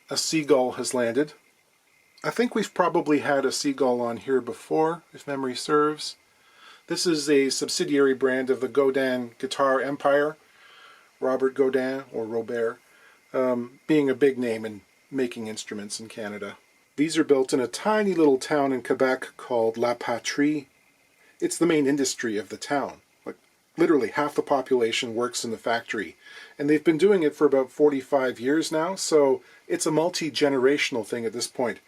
a Seagull has landed. I think we've probably had a Seagull on here before, if memory serves. This is a subsidiary brand of the Godin guitar empire. Robert Godin, or Robert, being a big name in making instruments in Canada. These are built in a tiny little town in Quebec called La Patrie. It's the main industry of the town. Like, literally half the population works in the factory. And they've been doing it for about 45 years now, so it's a multi-generational thing at this point.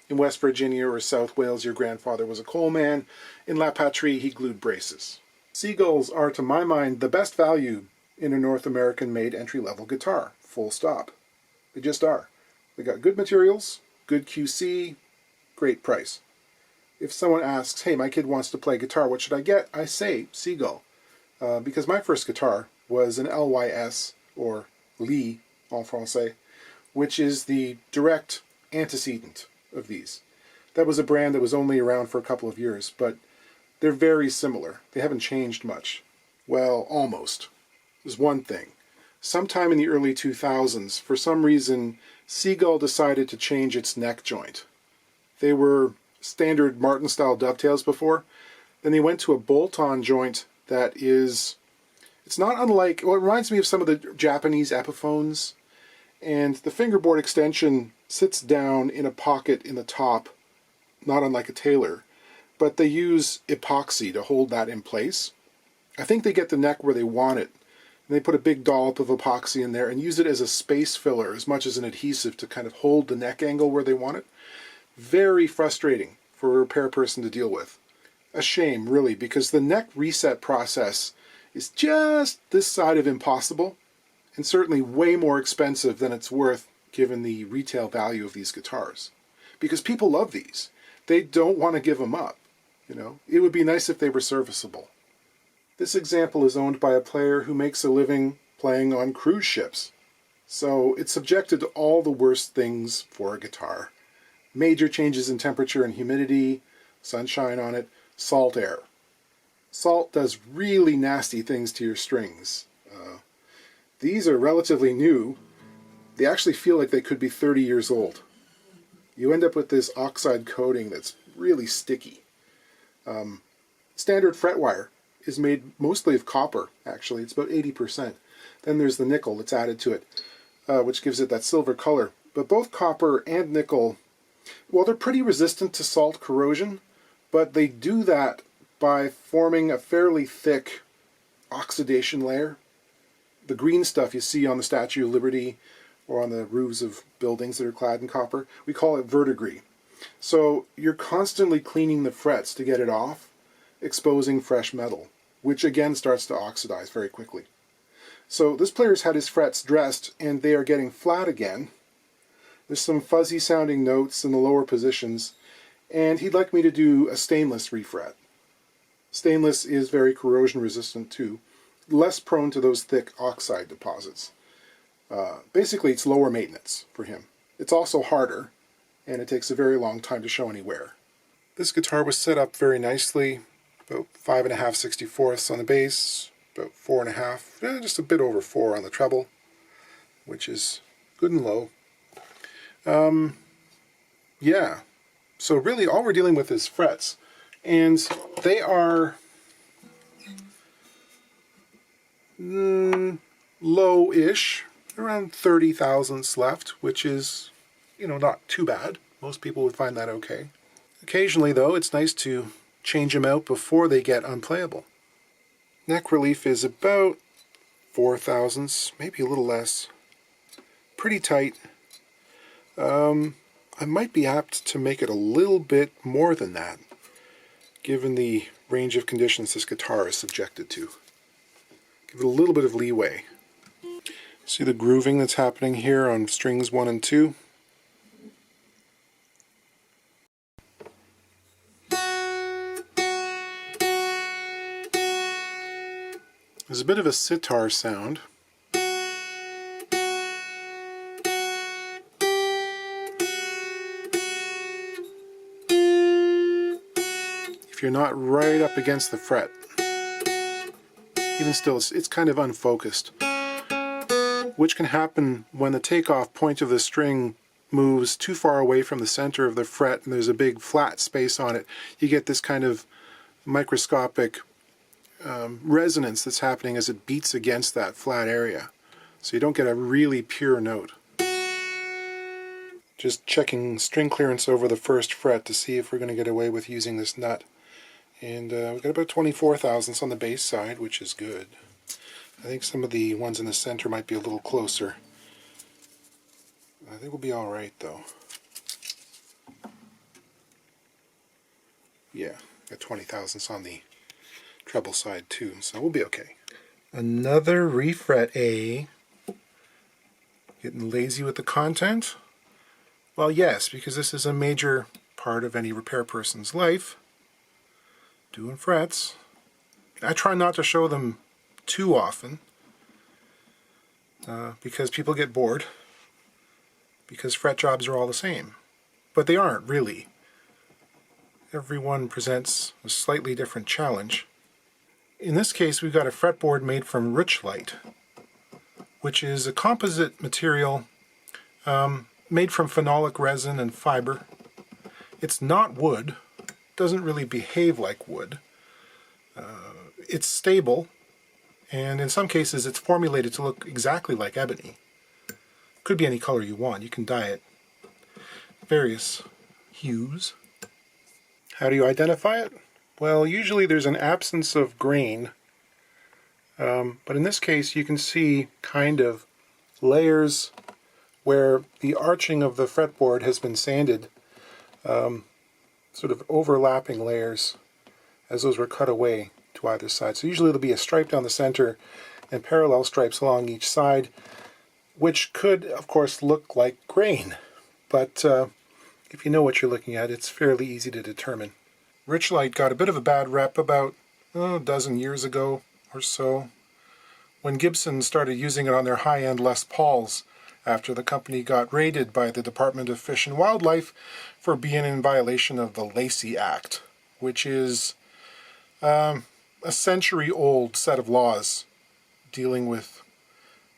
In West Virginia or South Wales, your grandfather was a coal man. In La Patrie, he glued braces. Seagulls are, to my mind, the best value in a North American-made entry-level guitar. Full stop. They just are. They got good materials, good QC, great price. If someone asks, hey, my kid wants to play guitar, what should I get? I say Seagull. Because my first guitar was an LYS, or Lee en français, which is the direct antecedent of these. That was a brand that was only around for a couple of years, but they're very similar. They haven't changed much. Well, almost. There's one thing. Sometime in the early 2000s, for some reason, Seagull decided to change its neck joint. They were standard Martin-style dovetails before. Then they went to a bolt-on joint that is... It's not unlike... Well, it reminds me of some of the Japanese Epiphones. And the fingerboard extension sits down in a pocket in the top, not unlike a tailor. But they use epoxy to hold that in place. I think they get the neck where they want it. And they put a big dollop of epoxy in there and use it as a space filler as much as an adhesive to kind of hold the neck angle where they want it. Very frustrating for a repair person to deal with. A shame, really, because the neck reset process is just this side of impossible, and certainly way more expensive than it's worth given the retail value of these guitars. Because people love these. They don't want to give them up. You know, it would be nice if they were serviceable. This example is owned by a player who makes a living playing on cruise ships. So it's subjected to all the worst things for a guitar. Major changes in temperature and humidity, sunshine on it, salt air. Salt does really nasty things to your strings. These are relatively new. They actually feel like they could be 30 years old. You end up with this oxide coating that's really sticky. Standard fret wire is made mostly of copper, actually. It's about 80%. Then there's the nickel that's added to it, which gives it that silver color. But both copper and nickel, well, they're pretty resistant to salt corrosion, but they do that by forming a fairly thick oxidation layer. The green stuff you see on the Statue of Liberty or on the roofs of buildings that are clad in copper, we call it verdigris. So you're constantly cleaning the frets to get it off, exposing fresh metal, which again starts to oxidize very quickly. So this player's had his frets dressed and they are getting flat again. There's some fuzzy sounding notes in the lower positions, and he'd like me to do a stainless refret. Stainless is very corrosion resistant too, less prone to those thick oxide deposits. Basically it's lower maintenance for him. It's also harder, and it takes a very long time to show any wear. This guitar was set up very nicely. About 5.5 64ths on the bass, about 4.5, just a bit over 4 on the treble, which is good and low. Yeah, so really all we're dealing with is frets, and they are low-ish, around 30 thousandths left, which is, you know, not too bad. Most people would find that okay. Occasionally, though, it's nice to change them out before they get unplayable. Neck relief is about 4 thousandths, maybe a little less. Pretty tight. I might be apt to make it a little bit more than that, given the range of conditions this guitar is subjected to. Give it a little bit of leeway. See the grooving that's happening here on strings 1 and 2? There's a bit of a sitar sound. If you're not right up against the fret. Even still, it's kind of unfocused, which can happen when the takeoff point of the string moves too far away from the center of the fret and there's a big flat space on it, you get this kind of microscopic resonance that's happening as it beats against that flat area. So you don't get a really pure note. Just checking string clearance over the first fret to see if we're going to get away with using this nut. And we've got about 24 thousandths on the bass side, which is good. I think some of the ones in the center might be a little closer. I think we'll be alright though. Yeah, got 20 thousandths on the treble side too, so we'll be okay. Another refret A. Getting lazy with the content? Well, yes, because this is a major part of any repair person's life. Doing frets. I try not to show them too often because people get bored, because fret jobs are all the same. But they aren't, really. Everyone presents a slightly different challenge. In this case, we've got a fretboard made from Richlite, which is a composite material made from phenolic resin and fiber. It's not wood, doesn't really behave like wood. It's stable, and in some cases it's formulated to look exactly like ebony. Could be any color you want, you can dye it various hues. How do you identify it? Well, usually there's an absence of grain, but in this case you can see kind of layers where the arching of the fretboard has been sanded, sort of overlapping layers as those were cut away to either side. So usually there'll be a stripe down the center and parallel stripes along each side, which could, of course, look like grain. But if you know what you're looking at, it's fairly easy to determine. Richlite got a bit of a bad rep about a dozen years ago or so, when Gibson started using it on their high-end Les Pauls after the company got raided by the Department of Fish and Wildlife for being in violation of the Lacey Act, which is a century-old set of laws dealing with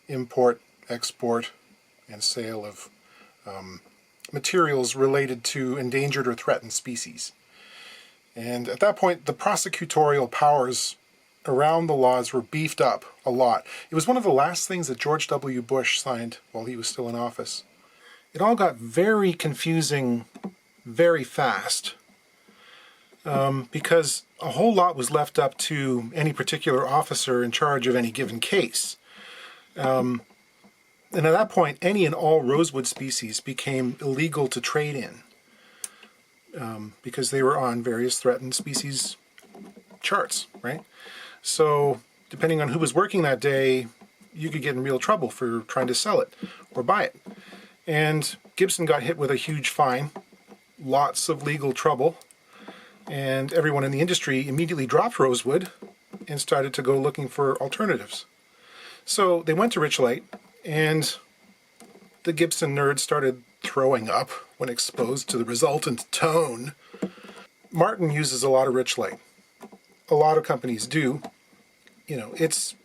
import, export, and sale of materials related to endangered or threatened species. And at that point, the prosecutorial powers around the laws were beefed up a lot. It was one of the last things that George W. Bush signed while he was still in office. It all got very confusing very fast because a whole lot was left up to any particular officer in charge of any given case. And at that point, any and all rosewood species became illegal to trade in because they were on various threatened species charts, right? So depending on who was working that day, you could get in real trouble for trying to sell it or buy it. And Gibson got hit with a huge fine, lots of legal trouble, and everyone in the industry immediately dropped rosewood and started to go looking for alternatives. So they went to Richlite, and the Gibson nerds started throwing up when exposed to the resultant tone. Martin uses a lot of Richlite. A lot of companies do. You know, it's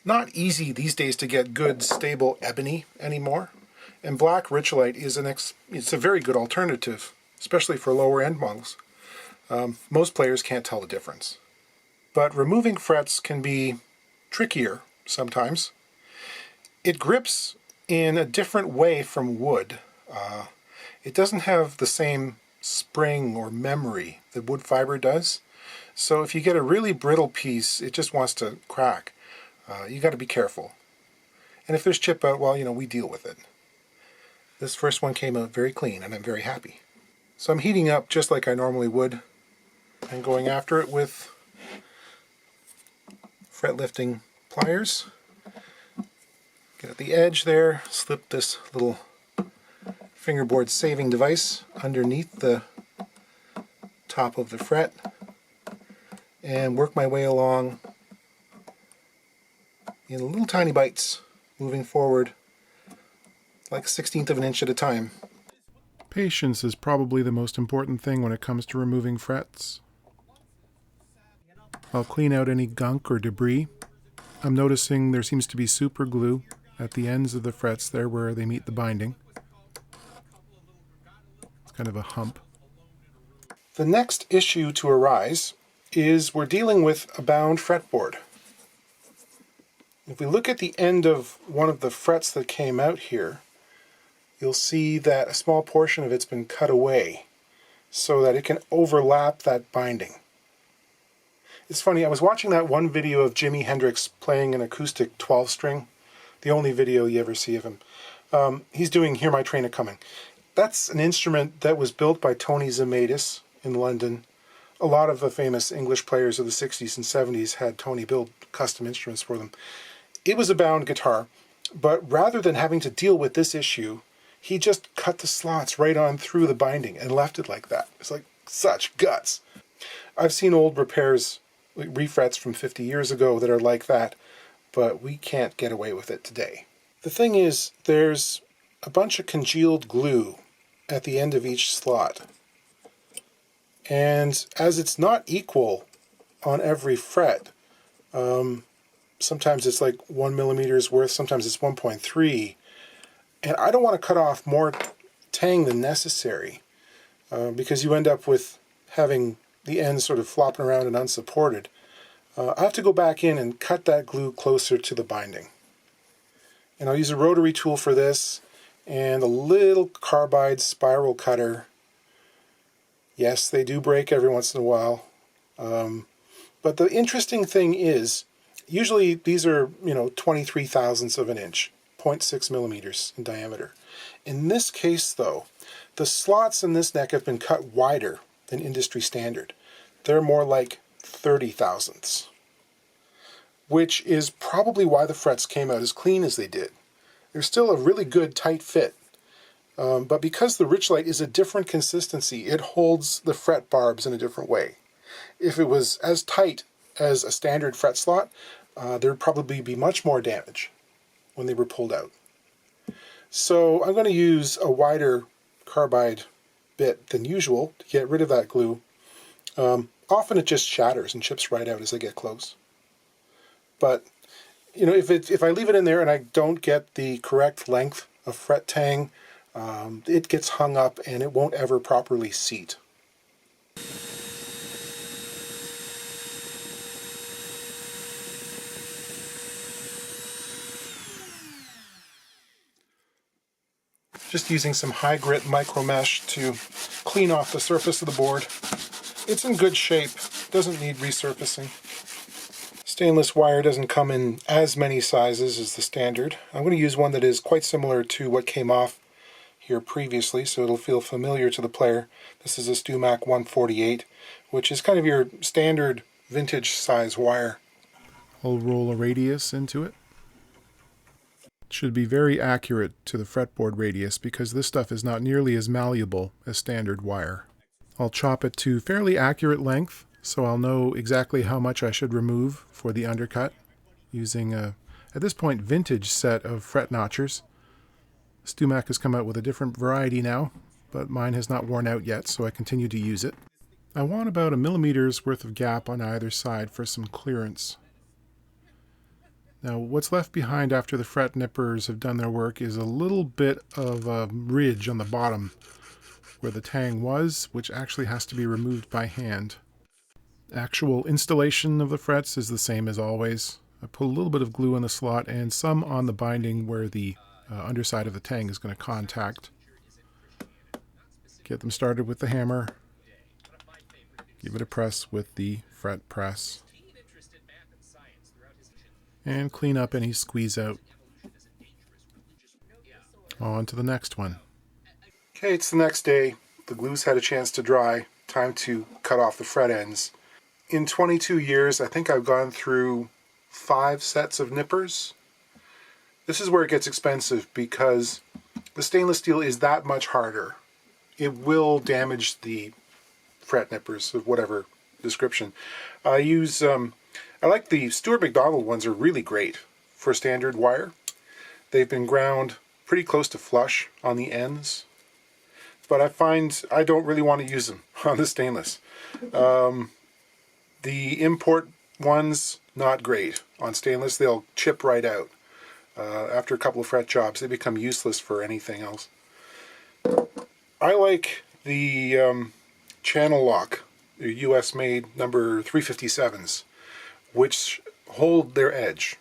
not easy these days to get good, stable ebony anymore. And black Richlite is it's a very good alternative, especially for lower end models. Most players can't tell the difference. But removing frets can be trickier sometimes. It grips in a different way from wood. It doesn't have the same spring or memory that wood fiber does. So if you get a really brittle piece, it just wants to crack. You got to be careful. And if there's chip out, well, you know, we deal with it. This first one came out very clean, and I'm very happy. So I'm heating up just like I normally would, and going after it with fret lifting pliers. Get at the edge there, slip this little fingerboard saving device underneath the top of the fret, and work my way along in little tiny bites, moving forward like 1/16 of an inch at a time. Patience is probably the most important thing when it comes to removing frets. I'll clean out any gunk or debris. I'm noticing there seems to be super glue at the ends of the frets there where they meet the binding. It's kind of a hump. The next issue to arise is we're dealing with a bound fretboard. If we look at the end of one of the frets that came out here, you'll see that a small portion of it's been cut away so that it can overlap that binding. It's funny, I was watching that one video of Jimi Hendrix playing an acoustic 12-string, the only video you ever see of him. He's doing Hear My Train A-Coming. That's an instrument that was built by Tony Zamatis in London. A lot of the famous English players of the 60s and 70s had Tony build custom instruments for them. It was a bound guitar, but rather than having to deal with this issue, he just cut the slots right on through the binding and left it like that. It's like such guts. I've seen old repairs, like refrets from 50 years ago that are like that, but we can't get away with it today. The thing is, there's a bunch of congealed glue at the end of each slot. And as it's not equal on every fret, sometimes it's like 1 millimeter's worth, sometimes it's 1.3. And I don't want to cut off more tang than necessary because you end up with having the ends sort of flopping around and unsupported. I have to go back in and cut that glue closer to the binding. And I'll use a rotary tool for this and a little carbide spiral cutter. Yes, they do break every once in a while. But the interesting thing is, usually these are, 23 thousandths of an inch, 0.6 millimeters in diameter. In this case, though, the slots in this neck have been cut wider than industry standard. They're more like 30 thousandths, which is probably why the frets came out as clean as they did. They're still a really good tight fit, but because the Richlite is a different consistency, it holds the fret barbs in a different way. If it was as tight as a standard fret slot, there'd probably be much more damage when they were pulled out. So I'm going to use a wider carbide bit than usual to get rid of that glue. Often it just shatters and chips right out as I get close. But if I leave it in there and I don't get the correct length of fret tang, it gets hung up and it won't ever properly seat. Just using some high grit micro mesh to clean off the surface of the board. It's in good shape, doesn't need resurfacing. Stainless wire doesn't come in as many sizes as the standard. I'm going to use one that is quite similar to what came off here previously, so it'll feel familiar to the player. This is a StewMac 148, which is kind of your standard vintage size wire. I'll roll a radius into it. It should be very accurate to the fretboard radius because this stuff is not nearly as malleable as standard wire. I'll chop it to fairly accurate length, so I'll know exactly how much I should remove for the undercut using a, at this point, vintage set of fret notchers. StewMac has come out with a different variety now, but mine has not worn out yet, so I continue to use it. I want about 1 millimeter's worth of gap on either side for some clearance. Now, what's left behind after the fret nippers have done their work is a little bit of a ridge on the bottom where the tang was, which actually has to be removed by hand. Actual installation of the frets is the same as always. I put a little bit of glue in the slot and some on the binding where the underside of the tang is going to contact. Get them started with the hammer. Give it a press with the fret press. And clean up any squeeze out. On to the next one. Okay, it's the next day. The glue's had a chance to dry. Time to cut off the fret ends. In 22 years, I think I've gone through 5 sets of nippers. This is where it gets expensive because the stainless steel is that much harder. It will damage the fret nippers of whatever description. I like the Stuart McDonald ones, are really great for standard wire. They've been ground pretty close to flush on the ends, but I find I don't really want to use them on the stainless. The import ones, not great. On stainless, they'll chip right out. After a couple of fret jobs, they become useless for anything else. I like the channel lock, they're US made number 357s, which hold their edge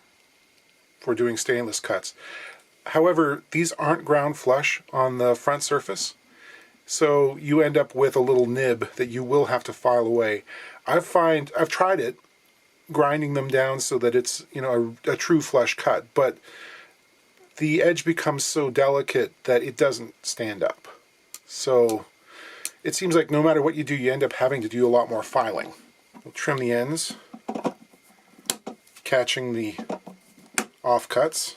for doing stainless cuts. However, these aren't ground flush on the front surface, so you end up with a little nib that you will have to file away. I've tried it, grinding them down so that it's, you know, a true flush cut, but the edge becomes so delicate that it doesn't stand up. So it seems like no matter what you do, you end up having to do a lot more filing. We'll trim the ends, catching the offcuts.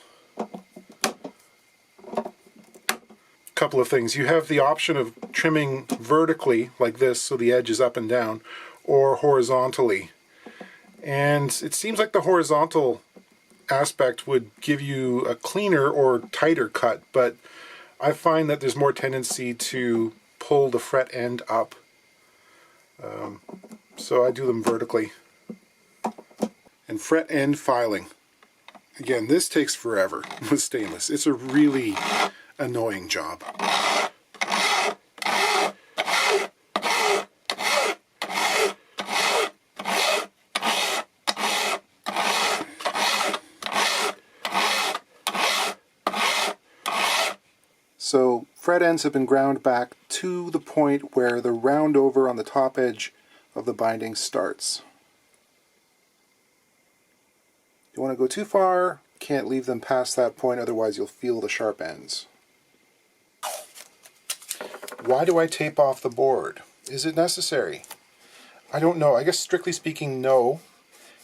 Couple of things. You have the option of trimming vertically like this so the edge is up and down, or horizontally. And it seems like the horizontal aspect would give you a cleaner or tighter cut, but I find that there's more tendency to pull the fret end up. So I do them vertically. And fret end filing. Again, this takes forever with stainless. It's a really annoying job. So fret ends have been ground back to the point where the round over on the top edge of the binding starts. You want to go too far, can't leave them past that point, otherwise you'll feel the sharp ends. Why do I tape off the board? Is it necessary? I don't know. I guess strictly speaking, no.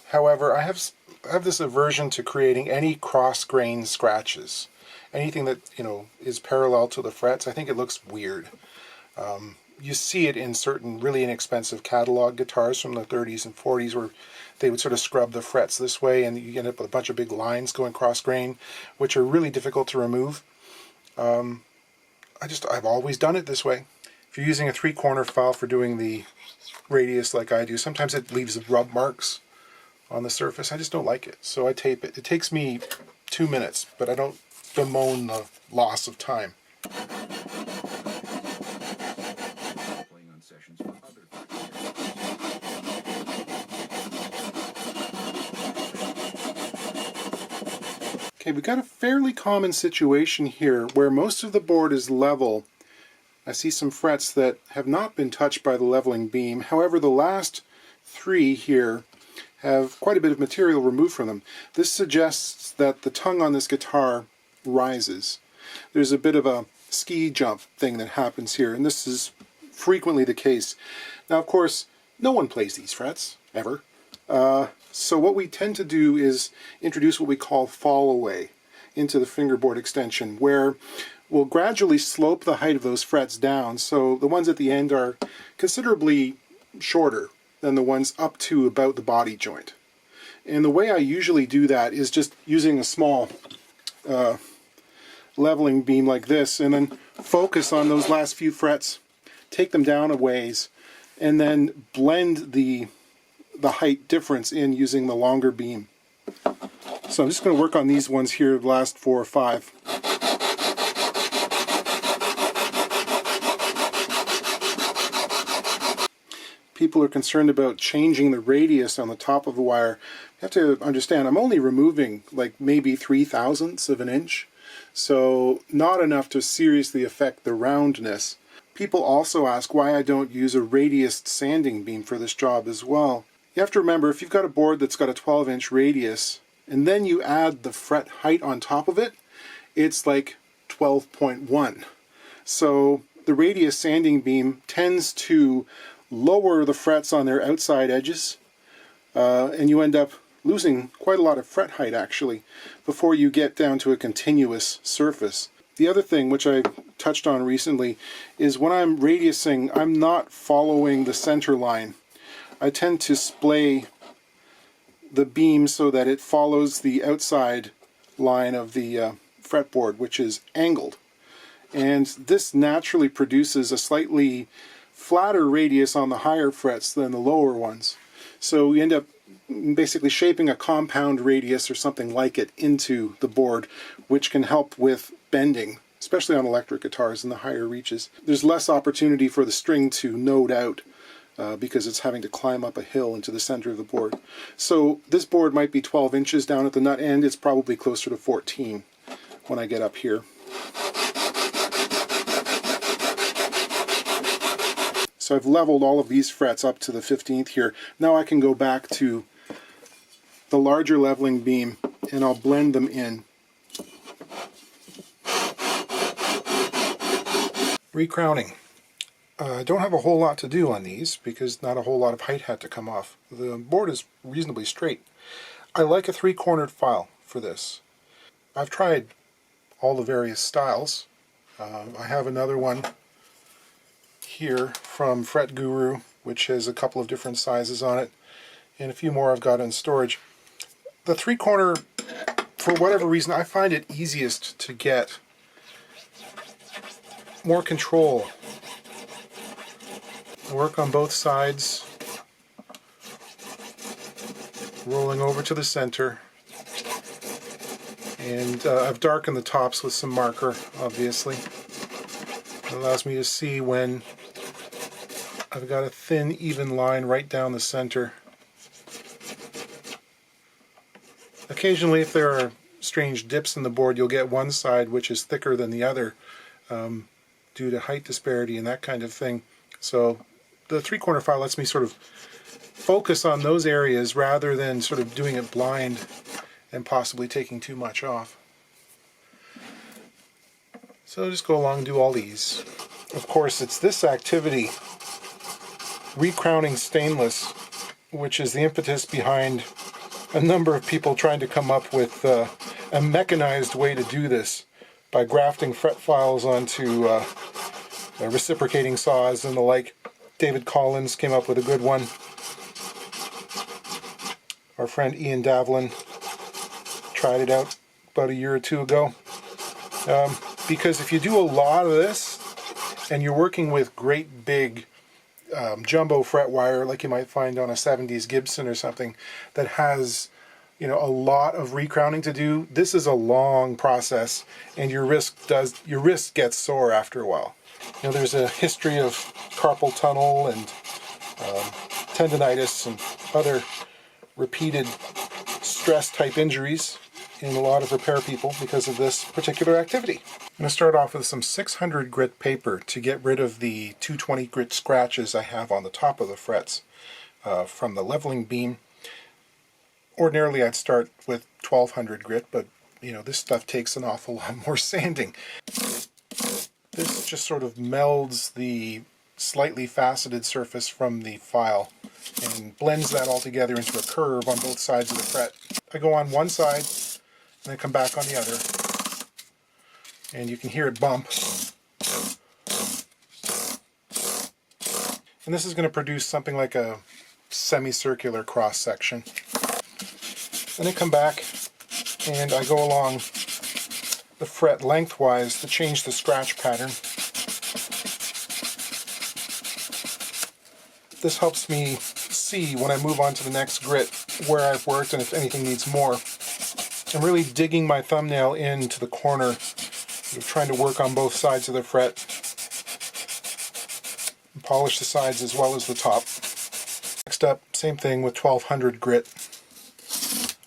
However, I have this aversion to creating any cross-grain scratches. Anything that, you know, is parallel to the frets, I think it looks weird. You see it in certain really inexpensive catalog guitars from the 30s and 40s where they would sort of scrub the frets this way and you end up with a bunch of big lines going cross-grain, which are really difficult to remove. I've always done it this way. If you're using a 3-corner file for doing the radius like I do, sometimes it leaves rub marks on the surface. I just don't like it, so I tape it. It takes me 2 minutes, but I don't bemoan the loss of time. Okay, we've got a fairly common situation here where most of the board is level. I see some frets that have not been touched by the leveling beam. However, the last 3 here have quite a bit of material removed from them. This suggests that the tongue on this guitar rises. There's a bit of a ski jump thing that happens here, and this is frequently the case. Now, of course, no one plays these frets, ever. So what we tend to do is introduce what we call Fallaway into the fingerboard extension, where we'll gradually slope the height of those frets down so the ones at the end are considerably shorter than the ones up to about the body joint. And the way I usually do that is just using a small leveling beam like this, and then focus on those last few frets, take them down a ways, and then blend the height difference in using the longer beam. So I'm just going to work on these ones here, the last 4 or 5. People are concerned about changing the radius on the top of the wire. You have to understand, I'm only removing like maybe 0.003 of an inch, so not enough to seriously affect the roundness. People also ask why I don't use a radiused sanding beam for this job as well. You have to remember, if you've got a board that's got a 12-inch radius, and then you add the fret height on top of it, it's like 12.1. So the radius sanding beam tends to lower the frets on their outside edges, and you end up losing quite a lot of fret height actually before you get down to a continuous surface. The other thing, which I touched on recently, is when I'm radiusing, I'm not following the center line. I tend to splay the beam so that it follows the outside line of the fretboard, which is angled. And this naturally produces a slightly flatter radius on the higher frets than the lower ones. So we end up basically shaping a compound radius or something like it into the board, which can help with bending especially on electric guitars in the higher reaches. There's less opportunity for the string to node out because it's having to climb up a hill into the center of the board. So this board might be 12 inches down at the nut end. It's probably closer to 14 when I get up here. So I've leveled all of these frets up to the 15th here. Now I can go back to the larger leveling beam and I'll blend them in. Recrowning. I don't have a whole lot to do on these because not a whole lot of height had to come off. The board is reasonably straight. I like a three-cornered file for this. I've tried all the various styles. I have another one here from Fret Guru, which has a couple of different sizes on it, and a few more I've got in storage. The three-corner, for whatever reason, I find it easiest to get more control. Work on both sides, rolling over to the center, and I've darkened the tops with some marker, obviously. It allows me to see when I've got a thin, even line right down the center. Occasionally, if there are strange dips in the board, you'll get one side which is thicker than the other due to height disparity and that kind of thing. So the three-corner file lets me sort of focus on those areas rather than sort of doing it blind and possibly taking too much off. So just go along and do all these. Of course, it's this activity, recrowning stainless, which is the impetus behind a number of people trying to come up with a mechanized way to do this by grafting fret files onto reciprocating saws and the like. David Collins came up with a good one. Our friend Ian Davlin tried it out about a year or two ago. Because if you do a lot of this and you're working with great big jumbo fret wire like you might find on a 70s Gibson or something that has, you know, a lot of recrowning to do, this is a long process and your wrist gets sore after a while. You know, there's a history of carpal tunnel and tendonitis and other repeated stress type injuries in a lot of repair people because of this particular activity. I'm going to start off with some 600 grit paper to get rid of the 220 grit scratches I have on the top of the frets from the leveling beam. Ordinarily I'd start with 1200 grit, but you know, this stuff takes an awful lot more sanding. This just sort of melds the slightly faceted surface from the file and blends that all together into a curve on both sides of the fret. I go on one side and then come back on the other, and you can hear it bump. And this is going to produce something like a semicircular cross section. Then I come back and I go along the fret lengthwise to change the scratch pattern. This helps me see when I move on to the next grit where I've worked and if anything needs more. I'm really digging my thumbnail into the corner, trying to work on both sides of the fret and polish the sides as well as the top. Next up, same thing with 1200 grit.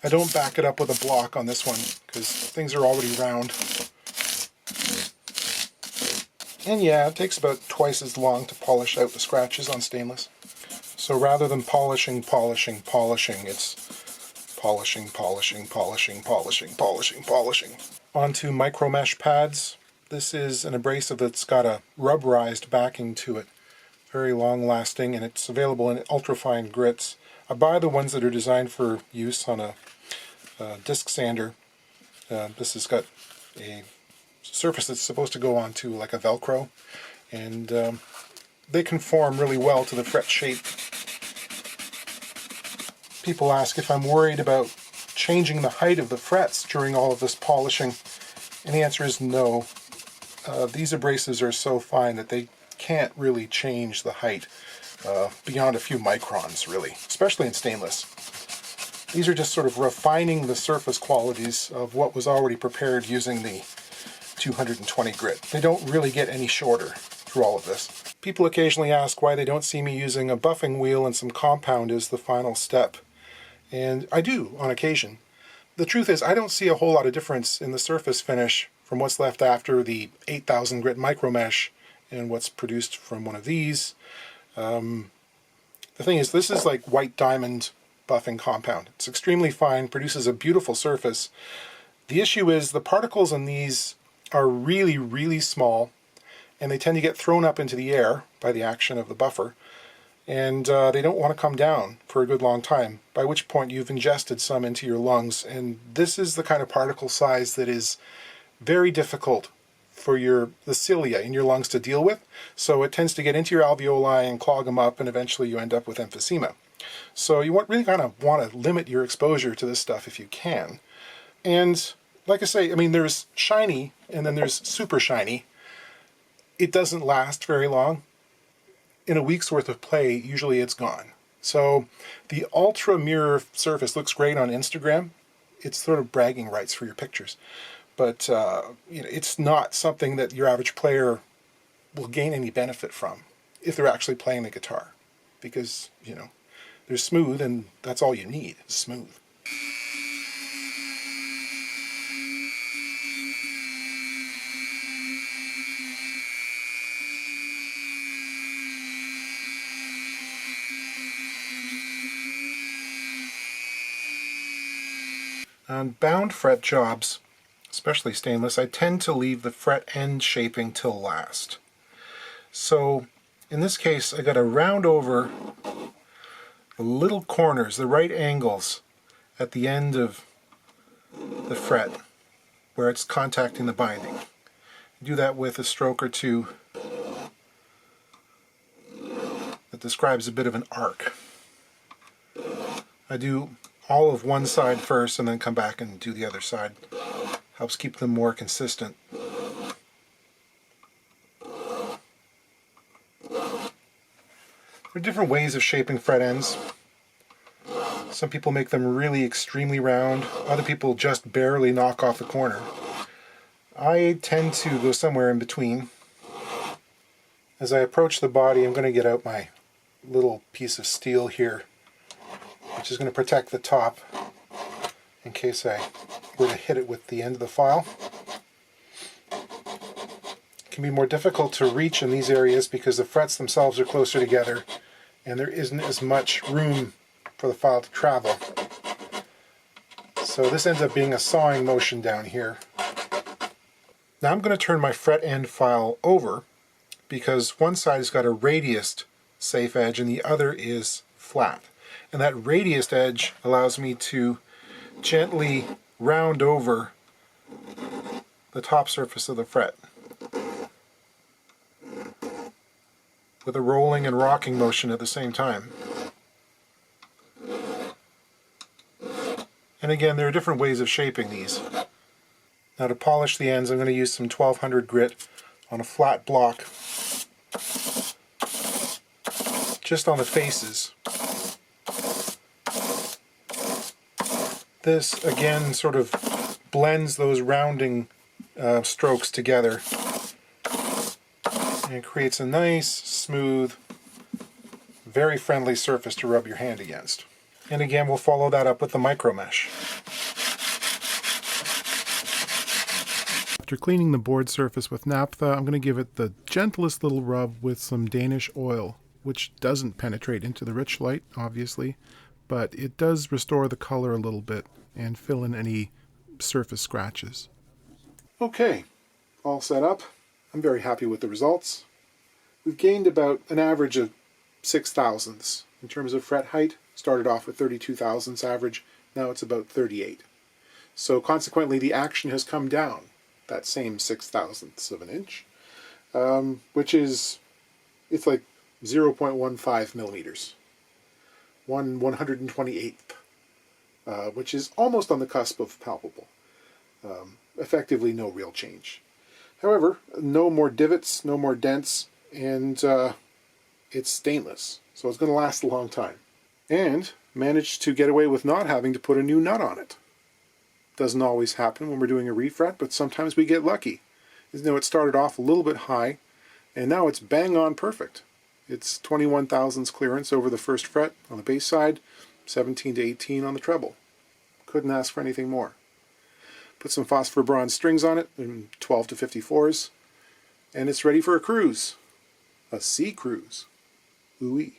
I don't back it up with a block on this one because things are already round. And yeah, it takes about twice as long to polish out the scratches on stainless. So rather than polishing, it's polishing. Onto micro mesh pads. This is an abrasive that's got a rubberized backing to it. Very long lasting, and it's available in ultrafine grits. I buy the ones that are designed for use on a disc sander. This has got a surface that's supposed to go onto like a Velcro, and they conform really well to the fret shape. People ask if I'm worried about changing the height of the frets during all of this polishing, and the answer is no. These abrasives are so fine that they can't really change the height beyond a few microns, really, especially in stainless. These are just sort of refining the surface qualities of what was already prepared using the 220 grit. They don't really get any shorter through all of this. People occasionally ask why they don't see me using a buffing wheel and some compound as the final step. And I do, on occasion. The truth is, I don't see a whole lot of difference in the surface finish from what's left after the 8,000 grit micro mesh and what's produced from one of these. The thing is, this is like white diamond buffing compound. It's extremely fine, produces a beautiful surface. The issue is the particles in these are really, really small, and they tend to get thrown up into the air by the action of the buffer, and they don't want to come down for a good long time, by which point you've ingested some into your lungs, and this is the kind of particle size that is very difficult for the cilia in your lungs to deal with, so it tends to get into your alveoli and clog them up, and eventually you end up with emphysema. So you really kind of want to limit your exposure to this stuff if you can. And like I say, I mean, there's shiny and then there's super shiny. It doesn't last very long. In a week's worth of play, usually it's gone. So the ultra mirror surface looks great on Instagram. It's sort of bragging rights for your pictures. But it's not something that your average player will gain any benefit from if they're actually playing the guitar. Because, they're smooth, and that's all you need, is smooth. On bound fret jobs, especially stainless, I tend to leave the fret end shaping till last. So in this case, I got to round over the little corners, the right angles at the end of the fret where it's contacting the binding. Do that with a stroke or two that describes a bit of an arc. I do all of one side first and then come back and do the other side. Helps keep them more consistent. There are different ways of shaping fret ends. Some people make them really extremely round. Other people just barely knock off the corner. I tend to go somewhere in between. As I approach the body, I'm going to get out my little piece of steel here, which is going to protect the top in case I were to hit it with the end of the file. It can be more difficult to reach in these areas because the frets themselves are closer together and there isn't as much room for the file to travel. So this ends up being a sawing motion down here. Now I'm going to turn my fret end file over because one side has got a radiused safe edge and the other is flat. And that radiused edge allows me to gently round over the top surface of the fret with a rolling and rocking motion at the same time. And again, there are different ways of shaping these. Now to polish the ends, I'm going to use some 1200 grit on a flat block just on the faces. This again sort of blends those rounding strokes together and creates a nice, smooth, very friendly surface to rub your hand against. And again, we'll follow that up with the micro mesh. After cleaning the board surface with naphtha, I'm going to give it the gentlest little rub with some Danish oil, which doesn't penetrate into the Richlite, obviously, but it does restore the color a little bit and fill in any surface scratches. Okay, all set up. I'm very happy with the results. We've gained about an average of 6 thousandths in terms of fret height. Started off with 32 thousandths average, now it's about 38. So consequently the action has come down that same 6 thousandths of an inch, which is, it's like 0.15 millimeters. 1/128th, which is almost on the cusp of palpable. Effectively no real change. However, no more divots, no more dents, and it's stainless, so it's going to last a long time. And managed to get away with not having to put a new nut on it. Doesn't always happen when we're doing a refret, but sometimes we get lucky. You know, it started off a little bit high, and now it's bang on perfect. It's 21 thousandths clearance over the first fret on the bass side, 17 to 18 on the treble. Couldn't ask for anything more. Put some phosphor bronze strings on it, in 12 to 54s, and it's ready for a cruise. A sea cruise. Ooh-wee.